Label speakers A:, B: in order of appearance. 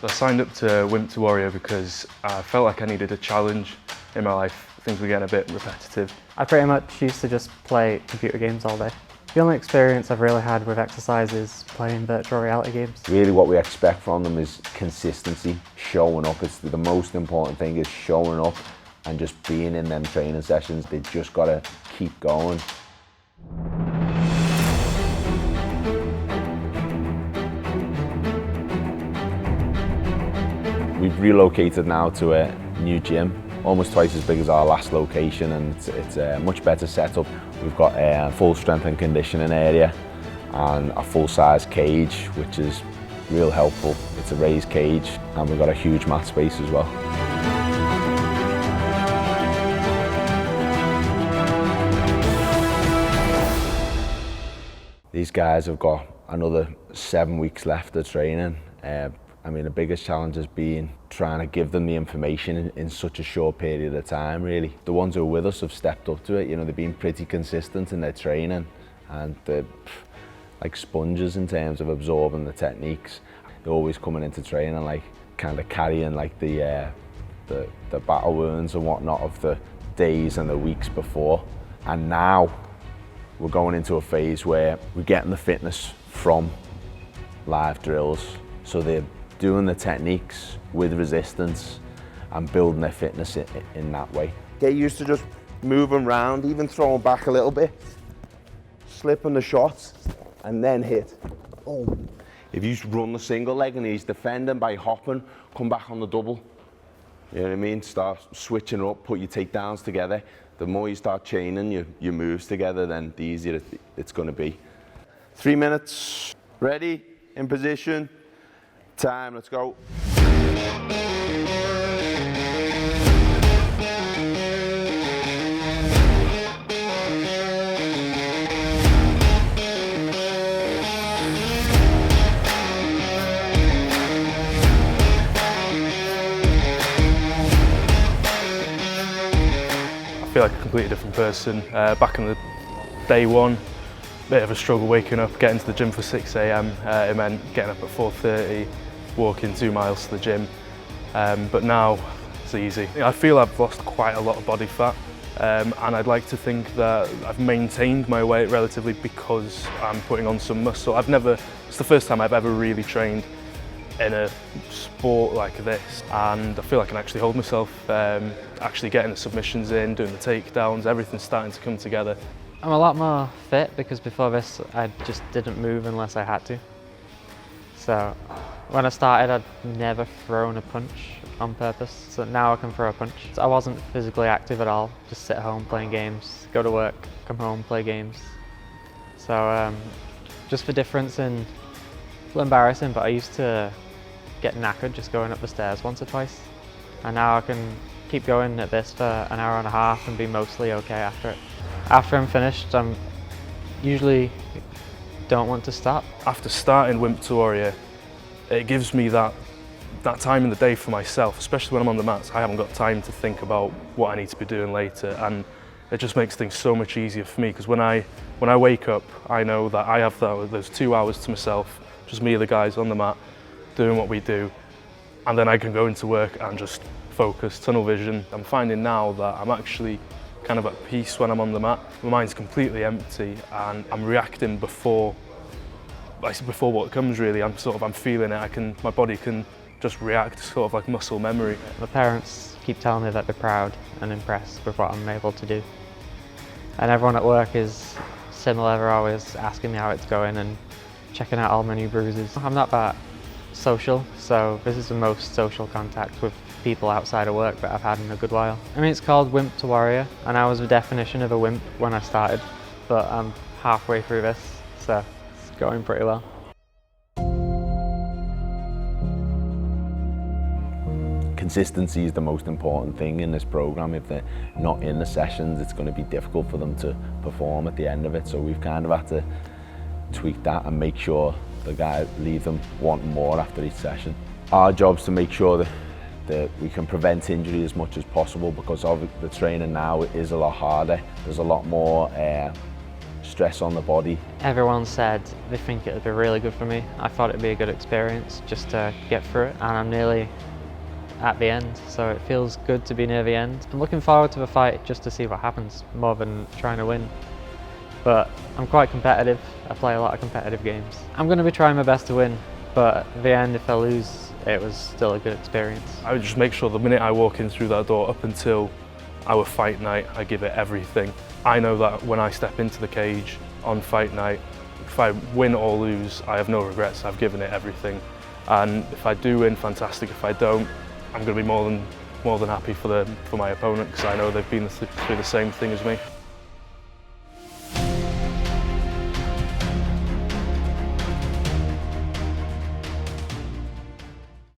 A: I signed up to Wimp2Wwarrior because I felt like I needed a challenge in my life. Things were getting a bit repetitive.
B: I pretty much used to just play computer games all day. The only experience I've really had with exercise is playing virtual reality games.
C: Really what we expect from them is consistency, showing up. It's the most important thing is showing up and just being in them training sessions. They just got to keep going. We've relocated now to a new gym, almost twice as big as our last location, and it's a much better setup. We've got a full strength and conditioning area and a full-size cage, which is real helpful. It's a raised cage, and we've got a huge mat space as well. These guys have got another 7 weeks left of training. I mean, the biggest challenge has been trying to give them the information in such a short period of time, really. The ones who are with us have stepped up to it. You know, they've been pretty consistent in their training, and they're like sponges in terms of absorbing the techniques. They're always coming into training, like, kind of carrying like the battle wounds and whatnot of the days and the weeks before. And now we're going into a phase where we're getting the fitness from live drills. So they're doing the techniques with resistance and building their fitness in that way. Get used to just moving around, even throwing back a little bit, slipping the shots, and then hit. Boom. If you run the single leg and he's defending by hopping, come back on the double. You know what I mean? Start switching up, put your takedowns together. The more you start chaining your moves together, then the easier it's going to be. 3 minutes. Ready? In position. Time, let's go.
A: I feel like a completely different person. Back in the day one, bit of a struggle waking up, getting to the gym for 6 AM. It meant getting up at 4:30, walking 2 miles to the gym. But now it's easy. I feel I've lost quite a lot of body fat, and I'd like to think that I've maintained my weight relatively because I'm putting on some muscle. It's the first time I've ever really trained in a sport like this, and I feel I can actually hold myself, actually getting the submissions in, doing the takedowns, everything's starting to come together.
B: I'm a lot more fit because before this I just didn't move unless I had to. So when I started I'd never thrown a punch on purpose, so now I can throw a punch. I wasn't physically active at all, just sit at home playing games, go to work, come home, play games. So just for difference, and it's a little embarrassing, but I used to get knackered just going up the stairs once or twice, and now I can keep going at this for an hour and a half and be mostly okay after it. After I'm finished, I usually don't want to stop.
A: After starting Wimp2Wwarrior, it gives me that time in the day for myself, especially when I'm on the mats. I haven't got time to think about what I need to be doing later, and it just makes things so much easier for me, because when I wake up, I know that I have those 2 hours to myself, just me and the guys on the mat, doing what we do, and then I can go into work and just focus, tunnel vision. I'm finding now that I'm actually kind of at peace when I'm on the mat. My mind's completely empty and I'm reacting before what comes, really. I'm feeling it. My body can just react, sort of like muscle memory.
B: My parents keep telling me that they're proud and impressed with what I'm able to do. And everyone at work is similar. They're always asking me how it's going and checking out all my new bruises. I'm not that social, so this is the most social contact with people outside of work that I've had in a good while. I mean, it's called Wimp2Wwarrior, and I was the definition of a wimp when I started, but I'm halfway through this, so it's going pretty well.
C: Consistency is the most important thing in this program. If they're not in the sessions, it's going to be difficult for them to perform at the end of it, so we've kind of had to tweak that and make sure the guys leave them wanting more after each session. Our job's to make sure that we can prevent injury as much as possible, because of the training now is a lot harder. There's a lot more stress on the body.
B: Everyone said they think it would be really good for me. I thought it'd be a good experience just to get through it, and I'm nearly at the end, so it feels good to be near the end. I'm looking forward to the fight just to see what happens, more than trying to win. But I'm quite competitive. I play a lot of competitive games. I'm going to be trying my best to win, but at the end, if I lose, it was still a good experience.
A: I would just make sure the minute I walk in through that door up until our fight night, I give it everything. I know that when I step into the cage on fight night, if I win or lose, I have no regrets. I've given it everything. And if I do win, fantastic. If I don't, I'm going to be more than happy for my opponent, because I know they've been through the same thing as me.